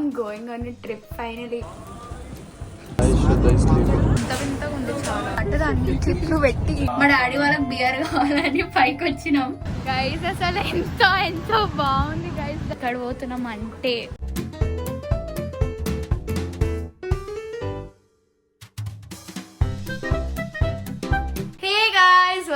I'm going on a trip finally. అంటే దాన్ని క్లిప్లు పెట్టి మా డాడీ వాళ్ళకి బియర్ కావాలని పైకి వచ్చినాం గైస్. అసలు ఎంతో బాగుంది గైస్. ఇక్కడ పోతున్నాం అంటే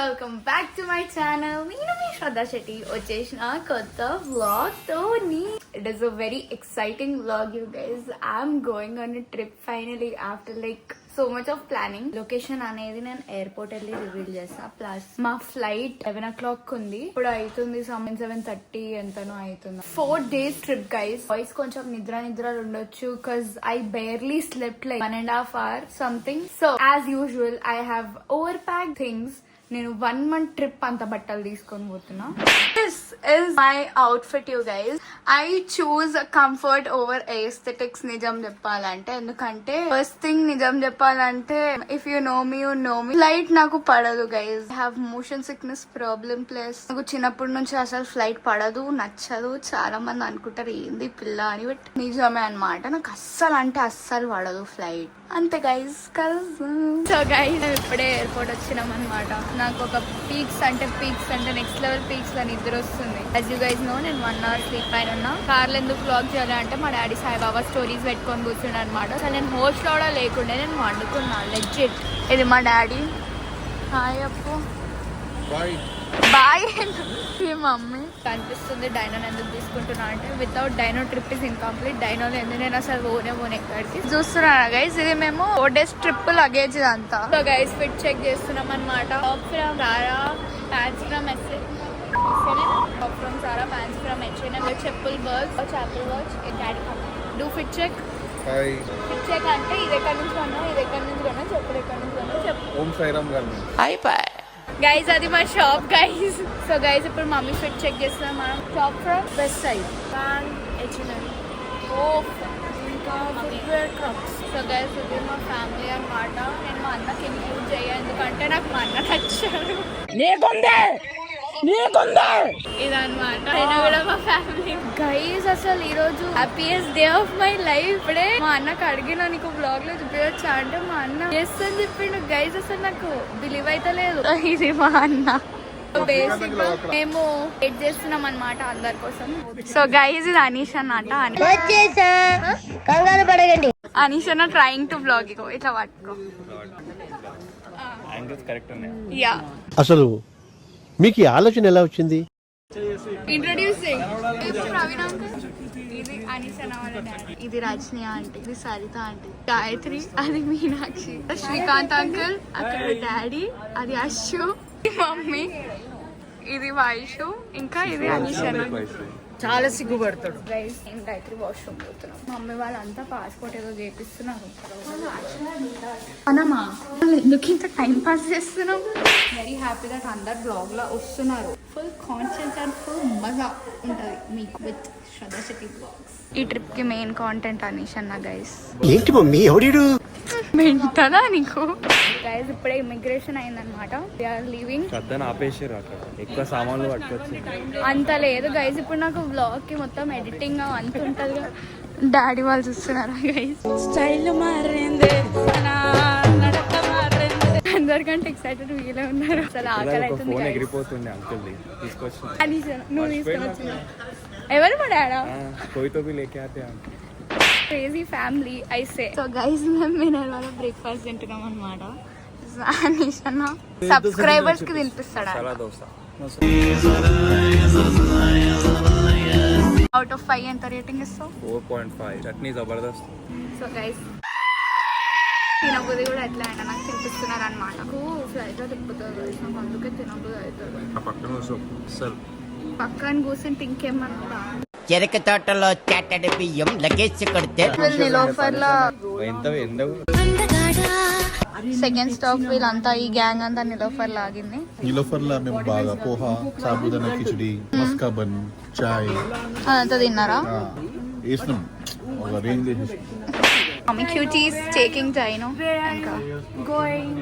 welcome back to my channel. నేను మీ శ్రద్ధా శెట్టి వచ్చేసిన కొత్త వ్లాగ్ తోని. It is a very exciting vlog you guys. I'm going on a trip finally after like so much of planning. Location అనేది నేను ఎయిర్పోర్ట్ వెళ్ళి రివీల్ చేస్తా. ప్లస్ మా ఫ్లైట్ 11 o'clock ఉంది. ఇప్పుడు అవుతుంది 7:30 ఎంతనో అవుతుంది. 4 days ట్రిప్ గైస్. వాయిస్ కొంచెం నిద్ర ఉండొచ్చు because I barely slept like 1.5 hour something. So as usual I have over pack things. నేను 1 month ట్రిప్ అంత బట్టలు తీసుకొని పోతున్నా. This is my outfit you guys. I choose comfort over aesthetics నిజం చెప్పాలంటే. ఎందుకంటే ఫస్ట్ థింగ్ నిజం చెప్పాలంటే if you know me flight నాకు పడదు guys. I have motion sickness problem. Plus నాకు చిన్నప్పటి నుంచి అసలు ఫ్లైట్ పడదు, నచ్చదు. చాలా మంది అనుకుంటారు ఏంది పిల్ల అని, బట్ నిజమే అనమాట. నాకు అస్సలు పడదు ఫ్లైట్ అంతే గైస్. సో గైస్ ఇప్పుడే ఎయిర్పోర్ట్ వచ్చినాం అనమాట. నాకు ఒక పీక్స్ అంటే నెక్స్ట్ లెవెల్ పీక్స్ లో నిద్ర వస్తుంది. యాజ్ యూ గైస్ నో నేను 1 hour స్లీప్ పైన ఉన్నా. కార్లో ఎందుకు వ్లాగ్ చేయాలి అంటే మా డాడీ సాయిబాబా స్టోరీస్ పెట్టుకొని కూర్చున్నాడు అనమాట. అసలు నేను హోస్ట్ కూడా లేకుండే నేను వండుకున్నా లెజిట్. ఇది మా డాడీ. హాయ్ అప్పు. బాయ్. ఈ మమ్మీ కనిపిస్తుంది. డైనో ఎందుకు తీసుకుంటున్నా అంటే without dino trip is incomplete. డైనోలో ఎందుకు నేను అసలు పోనే ఎక్కడికి చూస్తున్నాను గైస్. ఇది మేము 4 days ట్రిప్ లగేజ్ ఇదంతా. సో గైస్ ఫిట్ చెక్ చేస్తున్నాం అనమాట. Top from Zara, pants from top from Zara, pants from H&M, చెప్పుల్ బర్గ్స్, చాపల్ watch, daddy do fit check. Fit check అంటే ఇది ఎక్కడి నుంచి కొన్నా, చెప్పులు ఎక్కడి నుంచి కొన్నా చెప్పు. ఓం సాయిరామ్ గారు. అయిపోయి గైస్ అది మా షాప్ గైస్. సో గైస్ ఇప్పుడు మమ్మీ ఫిట్ చెక్ చేస్తున్నాం మనం. Shop from west side, H&M, ఇంకా ఫుట్వేర్ క్రాప్స్. సో గైస్ ఇది మా ఫ్యామిలీ అనమాట. నేను మా అన్నకి ఇంక్లూడ్ చేయ ఎందుకంటే నాకు మా అన్న నచ్చాడు. ఇదన్నమాట నేను కూడా మా ఫ్యామిలీ గైస్. అసలు ఈ రోజు happiest day of my life. ఇప్పుడే మా అన్నకు అడిగిన నీకు బ్లాగ్ లో చూపించా అంటే మా అన్న ఎస్ అని చెప్పిండు గైస్. అసలు నాకు బిలీవ్ అయితే లేదు. ఇది మా అన్న. బేసిక్ గా మేము వెయిట్ చేస్తున్నాం అనమాట అందరి కోసం. సో గైస్ ఇది అనీష్ అన్నమాట. అనీష్ అన్న ట్రైంగ్ టు బ్లాగ్. ఇట్లా పట్టుకో. యా అసలు మీకు ఈ ఆలోచన ఎలా వచ్చింది? Introducing Praveen uncle. ఇది అనీష్ అన్న వాళ్ళ డాడీ. ఇది రజనీ ఆంటీ, ఇది సరిత ఆంటీ, గాయత్రి, అది మీనాక్షి, శ్రీకాంత్ అంకుల్ అక్కడ డాడీ, అది అశు, మమ్మీ, ఇది వైషు, ఇంకా ఇది అనీష్ అన్న. చాలా సిగ్గుపడతాడు. నేను గాయత్రి వాష్రూమ్ పోతున్నాం. మమ్మీ వాళ్ళంతా పాస్పోర్ట్ ఏదో చేపిస్తున్నారు. అనమా ఎందుకు ఇంత టైం పాస్ చేస్తున్నాం. వెరీ హ్యాపీ దట్ అందరు బ్లాగ్ లో వస్తున్నారు. ఫుల్ కాన్షియస్ అండ్ ఫుల్ మజా ఉంటుంది మీకు విత్ శ్రద్ధా శెట్టి బ్లాగ్స్. ఈ ట్రిప్ కి మెయిన్ కాంటెంట్ అనీష్ అన్న గైస్. ఏంటి మమ్మీ ఎవడు మెంటనా నీకు గైస్. ఇప్పుడే ఇమిగ్రేషన్ అయిందనమాట. లీవింగ్ ఎక్కువ సామాన్లు పట్టుకొచ్చి అంత లేదు గైస్. ఇప్పుడు నాకు బ్లాగ్ కి మొత్తం ఎడిటింగ్ అంత ఉంటది. డాడీ వాళ్ళు చూస్తున్నారా గైస్. స్టైల్ మారింది, అందరికంటే ఎక్సైటెడ్ వీలే ఉన్నారు. అసలు ఆకలి అవుతుంది. నువ్వు తీసుకొని ఎవరు మా డాడా క్రేజీ ఫ్యామిలీ ఐసే. సో గైస్ మేము వాళ్ళ బ్రేక్ఫాస్ట్ తింటున్నాం అనమాట. అనీష్ అన్న సబ్స్క్రైబర్స్ కి తినిపిస్తాడు. అవుట్ ఆఫ్ 5 ఎంత రేటింగ్ ఇస్తావు? 4.5. చట్నీ జబర్దస్త్. సో గైస్ తినబుద్ధి కూడా ఎట్లా అయినా నాకు తినిపిస్తున్నారు అనమాట. నాకు ఫ్లైట్ లో తిప్పుతుంది నాకు, అందుకే తినబుద్ధి అవుతుంది. పక్కన కూర్చుంటే ఇంకేమన్నా చెరక తోటలో చాటడి బియ్యం లగేజ్ కొడితే సెకండ్ స్టాప్ వీళ్ళంతా ఈ గ్యాంగ్ అంతా నిలోఫర్ లాగింది. నిలోఫర్ లా మేము బాగా పోహా, సాబుదానా కిచడి, మస్కా బన్, చాయ్ అదంతా తిన్నారా? వేసినాం ఒక range. Mummy cuties taking time ఇంకా గోయింగ్.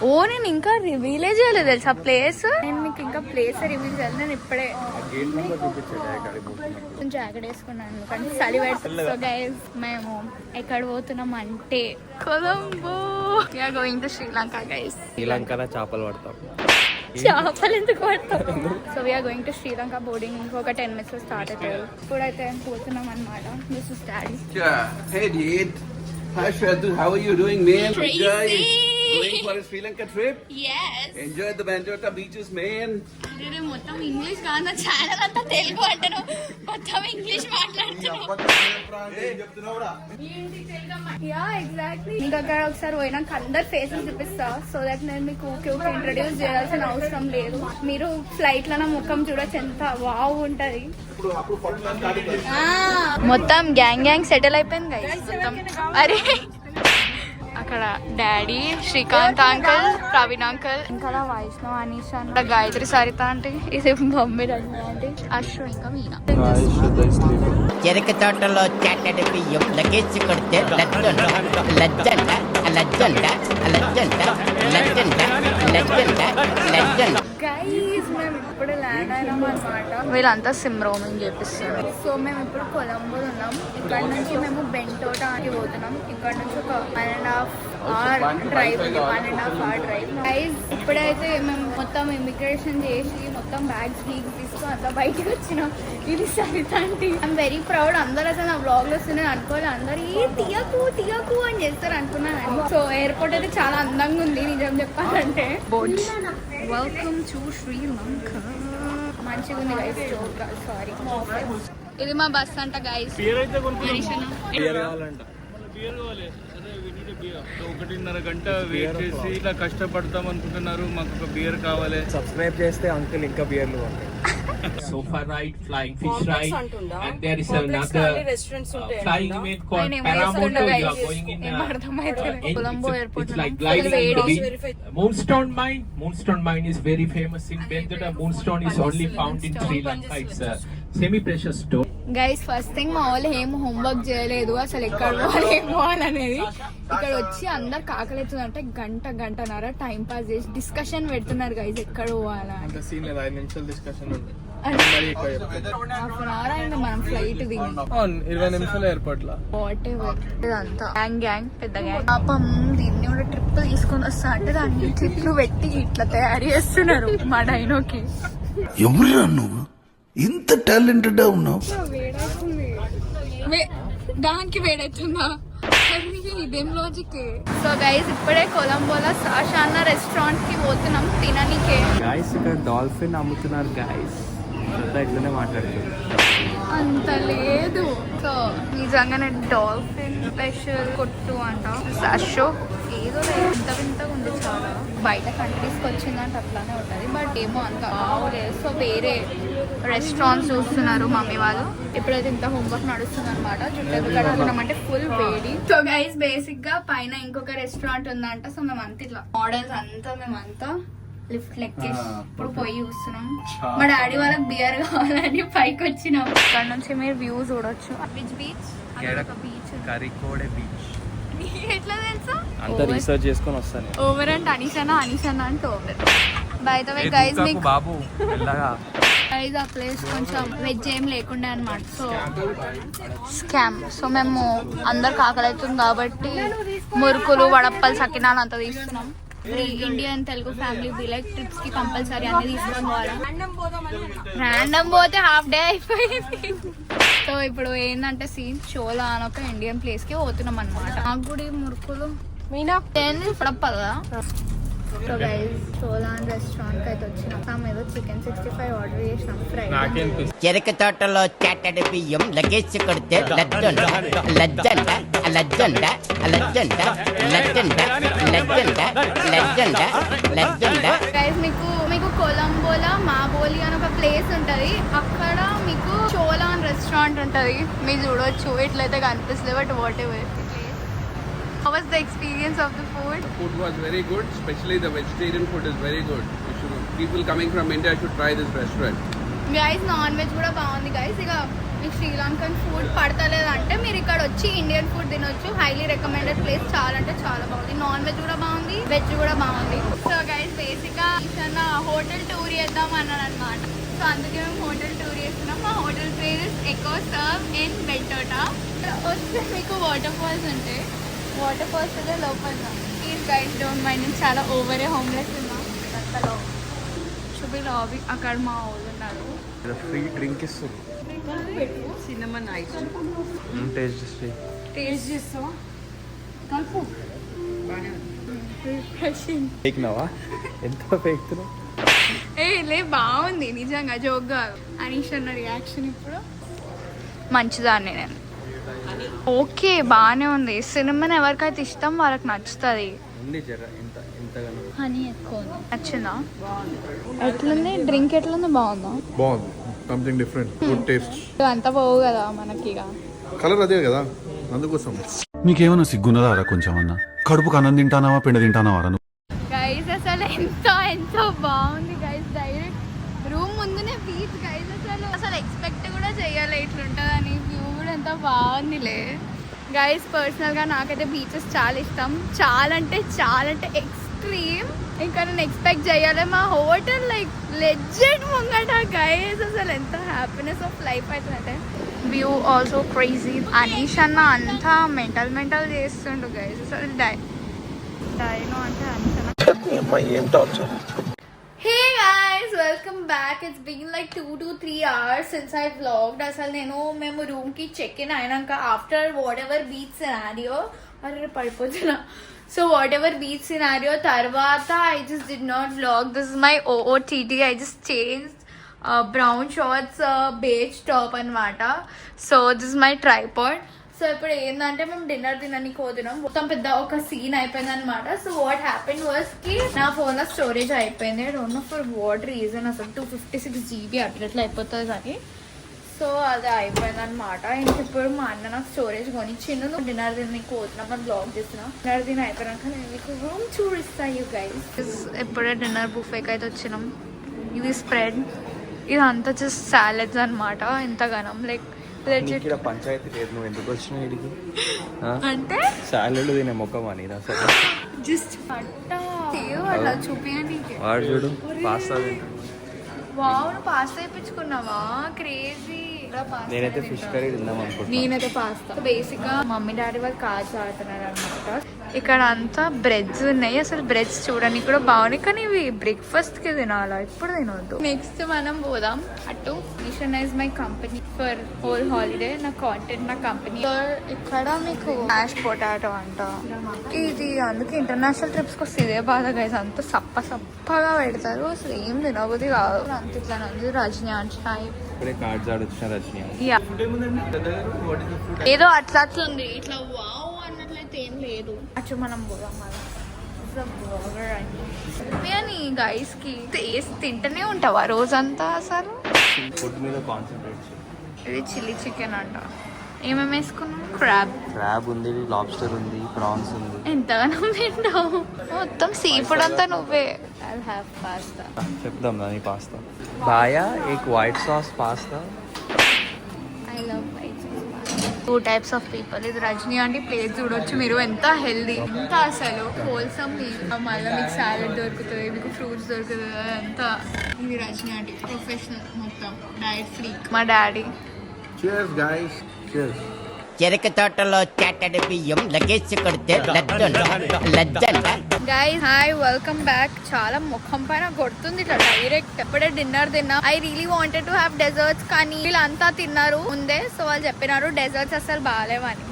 ఓ నేను ఇంకా రివీలే చేయలేదు తెలుసా ప్లేస్. నేను మీకు ఇంకా ప్లేస్ రివీల్ చేయలేదు. నేను ఇప్పుడే జాకెట్ వేసుకున్నాను కానీ చలి పెడుతుంది. సో గైస్ మేము ఎక్కడ పోతున్నాం అంటే Colombo. We're going to Sri Lanka guys. శ్రీలంకలో చేపలు పడతాం. చేపలు ఎందుకు పడతాం? So we're going to Sri Lanka. Boarding ఇంకొక 10 minutes లో స్టార్ట్ అవుతుంది. ఇప్పుడైతే పోతున్నాం అనమాట. This is daddy. Hey, dude. Hi, Shradhu. How are you doing, man? Crazy. Going for a Sri Lanka trip? Yes. Enjoy the Banjota beaches, man. అరే మొత్తం English కాదు నా ఛానల్ అంతా తెలుగు అంటాను. మొత్తం ఇంగ్లీష్ మాట్లాడుతున్నాను. Yeah exactly. ఇంకా అక్కడ ఒకసారి పోయినాక అందరు ఫేసెస్ చూపిస్తా. సో దట్ నేను మీకు ఇంట్రడ్యూస్ చేయాల్సిన అవసరం లేదు. మీరు ఫ్లైట్ లో నా ముఖం చూడొచ్చు ఎంత వావ్ ఉంటది. మొత్తం గ్యాంగ్ గ్యాంగ్ సెటిల్ అయిపోయింది గైస్ మొత్తం. అరే అక్కడ daddy, Srikanth uncle, Praveen uncle, ఇంకా వైష్ణవ్, అనీష్ అంటే గాయత్రి, సరిత అంటే ఇది మమ్మీ అంటే అశ్వ, ఇంకా మీనా. చెరుకు తోటలో చాటడి బియ్యం లగేజ్ కొడితే లజ్జంట లజ్జంట లజ్జంట లజ్జంట లజ్జంట లజ్జంట లజ్జంట. గైస్ మేము ఇప్పుడు ల్యాండ్ అయినాం అనమాట. వీళ్ళంతా సిమ్ రోమింగ్ చేపిస్తారు. సో మేము ఇప్పుడు కొలంబోలో ఉన్నాం. ఇక్కడ నుంచి మేము బెంటోటా అని పోతున్నాం. ఇక్కడ నుంచి ఒక 1.5 hour డ్రైవ్ ఉంది. 1.5 hour డ్రైవ్. గైస్ ఇప్పుడైతే మేము మొత్తం ఇమిగ్రేషన్ చేసి మొత్తం బ్యాగ్స్ తీసుకొని అంతా బయటకు వచ్చినాం. ఇది సరిత అంటే ఐఎమ్ వెరీ ప్రౌడ్. అందరూ అసలు నా బ్లాగ్ లో వస్తున్నాయి అనుకోవాలి. అందరు ఏ తీయకు తీయకు అని చేస్తారు అనుకున్నాను. సో ఎయిర్పోర్ట్ అయితే చాలా అందంగా ఉంది నిజం చెప్పాలంటే. Welcome to Sri Lanka. మంచిగా ఉంది గైస్. సారీ ఇది మా బస్ అంట గైస్. 1.5 గంట వెయిట్ చేసి ఇలా కష్టపడతాం అనుకుంటున్నారు. మాకు ఒక బియర్ కావాలి. సబ్స్క్రైబ్ చేస్తే అంకుల్ ఇంకా బియర్లు ఉంటాయి. Sofa ride, flying fish ride, and there is another flying image called Paramount. You are going in Colombo airport. It's like gliding in the beach. Moonstone Mine. Moonstone Mine is very famous in Bendada. Moonstone is only found in Sri Lanka. It's a semi-precious stone. Guys first thing మా వాళ్ళు ఏం homework చేయలేదు అసలు ఎక్కడ పోవాలి ఏం పోవాలనేది. ఇక్కడ వచ్చి అందరు కాకలేతుంది అంటే గంటన్నర టైం పాస్ చేసి డిస్కషన్ పెడుతున్నారు గైస్ ఎక్కడ పోవాలా. 5 నిమిషాలు డిస్కషన్ ఉంది. హాఫ్ అన్ అవర్ అయింది మనం ఫ్లైట్ దిగి. 20 నిమిషాలు ఎయిర్పోర్ట్ లో. ఇదంతా గ్యాంగ్ పెద్ద గ్యాంగ్. పాపం దీన్ని కూడా ట్రిప్ తీసుకొని వస్తా అంటే దాన్ని చెట్లు పెట్టి ఇట్లా తయారు చేస్తున్నారు మా డైనోకి. ఎవరురా నువ్వు ఇంత టాలెంటెడ్ ఉన్నావు? దానికి వేడవుతుందా? ఇదేం లాజిక్. సో గైస్ ఇప్పుడే కొలంబోలో సాషాన్న రెస్టారెంట్ కి పోతున్నాం తిననీకే. గాయస్ ఇక్కడ డాల్ఫిన్ అమ్ముతున్నారు గాయస్. ఇట్లనే మాట్లాడుతుంది. అంత లేదు. సో నిజంగానే డాల్ఫిన్ స్పెషల్ కొట్టు అంట. సాషో ఏదో వింత వింతగా ఉంది చాలా. బయట కంట్రీస్కి వచ్చిందంటే అట్లానే ఉంటుంది బట్ ఏమో అంత బాగోలేదు. సో వేరే రెస్టారెంట్స్ చూస్తున్నారు మమ్మీ వాళ్ళు. ఇప్పుడైతే ఇంత హోంవర్క్ నడుస్తుంది అనమాట. చుట్టూ కడుతున్నామంటే ఫుల్ వేడి. సో గైస్ బేసిక్ గా పైన ఇంకొక రెస్టారెంట్ ఉందంట. సో మేము అంతా ఇట్లా మోడల్స్ అంతా మేమంతా లిఫ్ట్ లెక్కేసి ఇప్పుడు పోయి చూస్తున్నాం. మా డాడీ వాళ్ళకి బియర్ కావాలని పైకి వచ్చినాం. ఇక్కడ నుంచి మీరు వ్యూ చూడొచ్చు. Beach beach Kozhikode beach. ఎట్లా తెలుసా? అంతా రీసెర్చ్ చేసుకొని వస్తాను. ఓవర్ అంటే అనిషానా అంటే over. By the way guys మీకు బాబు మెల్లగా గైస్ ఆ ప్లేస్ కొంచెం వెజ్ ఏం లేకుండా అనమాట. So scam. సో మేము అందరు కాకలవుతుంది కాబట్టి మురుకులు, వడప్పలు, సకినాలు అంతా తీసుకున్నాం. Indian Telugu family village trips కి కంపల్సరీ అన్ని తీసుకొని పోవాలి. ర్యాండమ్ పోతే హాఫ్ డే అయిపోయింది. సో ఇప్పుడు ఏంటంటే సీన్ షోలా అని ఒక ఇండియన్ ప్లేస్ కి పోతున్నాం అనమాట. నాకు కూడా మురుకులు మీనా పడప్పదా. సో గైస్ షోలాన్ రెస్టారెంట్ కి అయితే వచ్చినాం. ఏదో చికెన్ 65 ఆర్డర్ చేసినాం. ఫ్రై. చెరుకు తోటలో చాటడి బియ్యం లగేజ్ కొడితే లజ్జంట లజ్జంట లజ్జంట లజ్జంట లజ్జంట లజ్జంట లజ్జంట లజ్జంట. గైస్ మీకు కొలంబోలో మాబోలి అని ఒక ప్లేస్ ఉంటది. అక్కడ మీకు షోలాన్ రెస్టారెంట్ ఉంటది. మీరు చూడొచ్చు. ఇట్లయితే కనిపిస్తుంది but what ever. How was the experience of the food? The food was very good, especially the vegetarian food is very good. People coming from India should try this restaurant. Guys non veg కూడా బాగుంది guys. ఇక మీకు Sri Lankan food పడతలేదంటే మీరు ఇక్కడ వచ్చి Indian food తినొచ్చు. Highly recommended place, చాలా అంటే చాలా బాగుంది. నాన్ వెజ్ కూడా బాగుంది, వెజ్ కూడా బాగుంది. సో గైస్ బేసిక్గా హోటల్ టూర్ చేద్దాం అన్నాను అనమాట. సో అందుకే మేము హోటల్ టూర్ చేస్తున్నాం. మా హోటల్ పేరు ఎకో సర్వ్ ఇన్ బెల్టోటా. వస్తే మీకు వాటర్ ఫాల్స్ ఉంటాయి, వాటర్ ఫాల్స్ అయితే లోపల. ప్లీజ్ గైస్ డోంట్ మైండ్, నేను చాలా ఓవరే హోమ్లెస్ ఉన్నాం. అంతలో చూపి లాబీ అక్కడ మా వాళ్ళు ఉన్నారు. ఫ్రీ డ్రింక్ ఇస్తారు. సినిమన్ ఐస్ టేస్ట్ చేస్తావా? కలుపు. ఫేక్నావా? ఎంత ఫేక్తున్నావు? లే బాగుంది నిజంగా, జోక్గా. అనీష్ అన్న రియాక్షన్ ఇప్పుడు మంచిదాన్ని నేను. ఓకే బాగానే ఉంది. సినిమాని ఎవరికైతే ఇష్టం వాళ్ళకి నచ్చుతుంది. హనీ ఎక్కువ ఉంది. నచ్చిందా? ఎట్లుంది డ్రింక్? ఎట్లుంది? బాగుందా? బాగుంది, సంథింగ్ డిఫరెంట్, గుడ్ టేస్ట్. అంతా పోవు కదా మనకి, ఇక కలర్ అదే కదా, అందుకోసం. నీకేమన్నా సిగ్గున్నదారా కొంచెం అన్న? కడుపుకు అన్నం తింటానావా పిండ తింటానావా? గైస్ అసలు ఎంతో బాగుంది గైస్. డైరెక్ట్ రూమ్ ముందునే బీచ్ గైస్. అసలు ఎక్స్పెక్ట్ కూడా చెయ్యాలి ఇట్లుంటుందని. వ్యూ కూడా ఎంత బాగుందిలే గైస్. పర్సనల్గా నాకైతే బీచెస్ చాలా ఇష్టం, చాలా అంటే ఎక్స్ట్రీమ్. ఇంకా నేను ఎక్స్పెక్ట్ చేయాలి. మా హోటల్ లైక్ లెజెండ్ ముంగట గైస్. అసలు ఎంత హ్యాపీనెస్ ఆఫ్ లైఫ్ అవుతుందంటే. View also crazy. అనీష్ అన్న అంతా మెంటల్ చేస్తుండు గైస్. అసలు డైనో అంటే అంత. Hey guys, welcome back. It's been like 2 to 3 hours since I vlogged. అసలు మేము రూమ్ కి చెక్ ఇన్ అయినాక after whatever beach scenario, అరే పడిపోతున్నా. So whatever beach scenario తర్వాత I just did not vlog. This is my OOTD. I just changed brown shorts, beige top అనమాట. So this is my tripod. So ఇప్పుడు ఏంటంటే మేము dinner తినడానికి పోతున్నాం. మొత్తం పెద్ద ఒక సీన్ అయిపోయింది అనమాట. సో వాట్ హ్యాపెన్ వాస్ కి నా ఫోన్ లో స్టోరేజ్ అయిపోయింది. I don't know for what reason. అసలు 256 GB అట్లా అయిపోతుంది కానీ. సో అది అయిపోయింది అనమాట. ఇంక ఇప్పుడు మా అన్న నాకు స్టోరేజ్ కొనిచ్చిండు. నువ్వు డిన్నర్ తినడానికి పోతున్నాం అని బ్లాగ్ చేస్తున్నా. డిన్నర్ తిని అయిపోయాక నేను మీకు రూమ్ చూపిస్తా యూ గైస్. ఎప్పుడే డిన్నర్ బుఫేకి అయితే వచ్చినాం. ఇది స్ప్రెడ్, ఇదంతా జస్ట్ సాలెడ్స్ అనమాట. ఎంతగానం లైక్ పంచాయతీ లేదు, నువ్వు ఎందుకు వచ్చినావు ఇడికి? అంటే సాలెడ్ తినే మొక్కం అని అసలు. జస్ట్ అలా చూపించండి. వాడు చూడు పాస్తా. వావ్, నువ్వు పాస్తా వేయించుకున్నావా? క్రేజీ. నేనైతే ఫిష్ కర్రీ తిందాం అనుకుంటున్నా. నేనైతే పాస్తా. బేసిక్ గా మమ్మీ డాడీ వాళ్ళు కార్డ్స్ ఆడుతున్నారు అనమాట. ఇక్కడ అంతా బ్రెడ్స్ ఉన్నాయి. అసలు బ్రెడ్స్ చూడడానికి కూడా బాగున్నాయి, కానీ ఇవి బ్రేక్ఫాస్ట్ కి తినాలా, ఇప్పుడు తినవద్దు. నెక్స్ట్ మనం పోదాం అటు. Mission is my company for whole holiday. నా కాంటెంట్ నా కంపెనీ. ఇక్కడ మీకు మ్యాష్ పొటాటో అంట. ఇది అందుకే ఇంటర్నేషనల్ ట్రిప్స్ కి వస్తే ఇదే బాధ గైస్. అంత సప్పగా పెడతారు, అసలు ఏం తినబుద్ధి కాదు. అంత ఇట్లా ఉంది రజనీ టైప్. కార్డ్స్ ఆడొచ్చిన రజనీ. ఏదో అట్లా ఉంది, ఇట్లా వావ్ అన్నట్లయితే ఏం లేదు. అచ్చు మనం పోదాం అని గైస్ కి. తింటూనే ఉంటావా రోజంతా? అసలు ఫుడ్ మీద కాన్సన్ట్రేట్. ఇది చిల్లీ చికెన్ అంట. ఏమేమి వేసుకున్నాం? క్రాబ్ ఉంది, లాబ్స్టర్ ఉంది, ప్రాన్స్ ఉంది. ఎంతగానో తింటావు? మొత్తం సీ ఫుడ్ అంతా నువ్వే. I'll have pasta. చెప్దాం దాని పాస్తా. బాయా ఏక్ white sauce pasta. I love white sauce pasta. 2 types of people. ఇది రజనీ అంటే ప్లేస్ చూడొచ్చు మీరు. ఎంత హెల్దీ, ఎంత అసలు హోల్సమ్ మీల్. మళ్ళీ మీకు సాలెడ్ దొరుకుతుంది, మీకు ఫ్రూట్స్ దొరుకుతుంది. అంతా ఇది రజనీ అంటే ప్రొఫెషనల్, మొత్తం డైట్ ఫ్రీక్. మా డాడీ. Cheers guys, cheers. చెరక తోటలో చాటడి బియ్యం లగేజ్ కొడితే లజ్జంట. Guys hi, welcome back. చాలా ముఖం పైన కొడుతుంది ఇట్లా డైరెక్ట్. ఎప్పుడే డిన్నర్ తిన్నా. I really wanted to have desserts, కానీ వీళ్ళంతా తిన్నారు ముందే. సో వాళ్ళు చెప్పినారు డెజర్ట్స్ అసలు బాగాలేవని.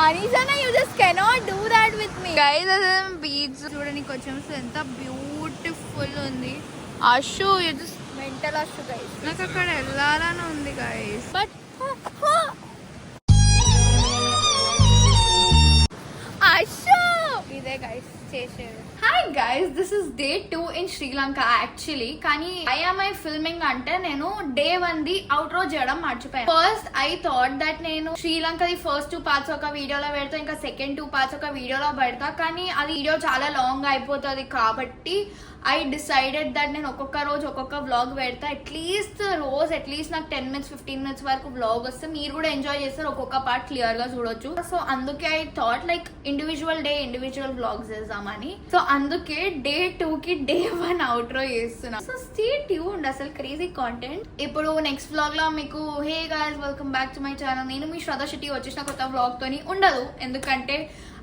అనీజానా, you just cannot do that with me. Guys అసలు బీచ్ చూడడానికి వచ్చాము. ఎంత బ్యూటిఫుల్ ఉంది. Ashu, you just mental Ashu guys. నాకు అక్కడ వెళ్ళాలని ఉంది గైస్, బట్ ఇదే గైస్ చేసేది. Hi guys, this is day 2 in Sri Lanka actually. కానీ ఐ ఆమ్ ఐ ఫిల్మింగ్ అంటే నేను డే 1 ది అవుట్రో చేయడం మర్చిపోయాను. ఫస్ట్ ఐ థాట్ దట్ నేను శ్రీలంకది ఫస్ట్ 2 పార్ట్స్ ఒక వీడియోలో పెడతా, ఇంకా సెకండ్ 2 పార్ట్స్ ఒక వీడియోలో పెడతా. కానీ అది వీడియో చాలా లాంగ్ అయిపోతుంది కాబట్టి ఐ డిసైడెడ్ దట్ నేను ఒక్కొక్క రోజు ఒక్కొక్క వ్లాగ్ పెడతా. అట్లీస్ట్ నాకు 10 minutes 15 minutes వరకు వ్లాగ్ వస్తే మీరు కూడా ఎంజాయ్ చేస్తారు, ఒక్కొక్క పార్ట్ క్లియర్ గా చూడొచ్చు. సో అందుకే I thought like individual vlogs చేద్దామని. సో అందుకే Day 2 కి Day 1 అవుట్రో చేస్తున్నా. సో స్టే ట్యూన్డ్, అసలు క్రేజీ కాంటెంట్. ఇప్పుడు నెక్స్ట్ వ్లాగ్ లో మీకు hey guys welcome back to my channel, నేను మీ శ్రద్ధ శెట్టి వచ్చేసిన కొత్త వ్లాగ్ తోని ఉండదు. ఎందుకంటే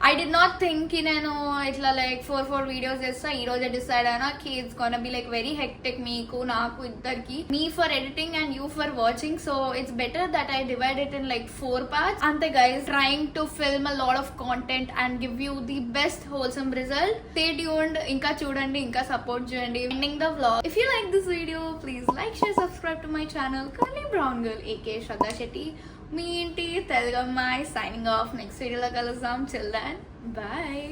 I did not think నేను ఇట్లా లైక్ 4 వీడియోస్ చేస్తా. ఈ రోజే డిసైడ్ అయినా కి it's gonna be like very hectic, మీకు నాకు ఇద్దరికి, me for editing and you for watching. So it's better that I divide it in like 4 parts. అంతే guys, trying to film a lot of content and give you the best wholesome result. Stay tuned, ఇంకా చూడండి, ఇంకా support చేయండి. Ending the vlog, if you like this video please like, share, subscribe to my channel curly brown girl AKA Shraddha Shetty, మీ ఇంటి తెలుగు అమ్మాయి. Signing off. Next వీడియోలో కలుద్దాం. Chill then, bye.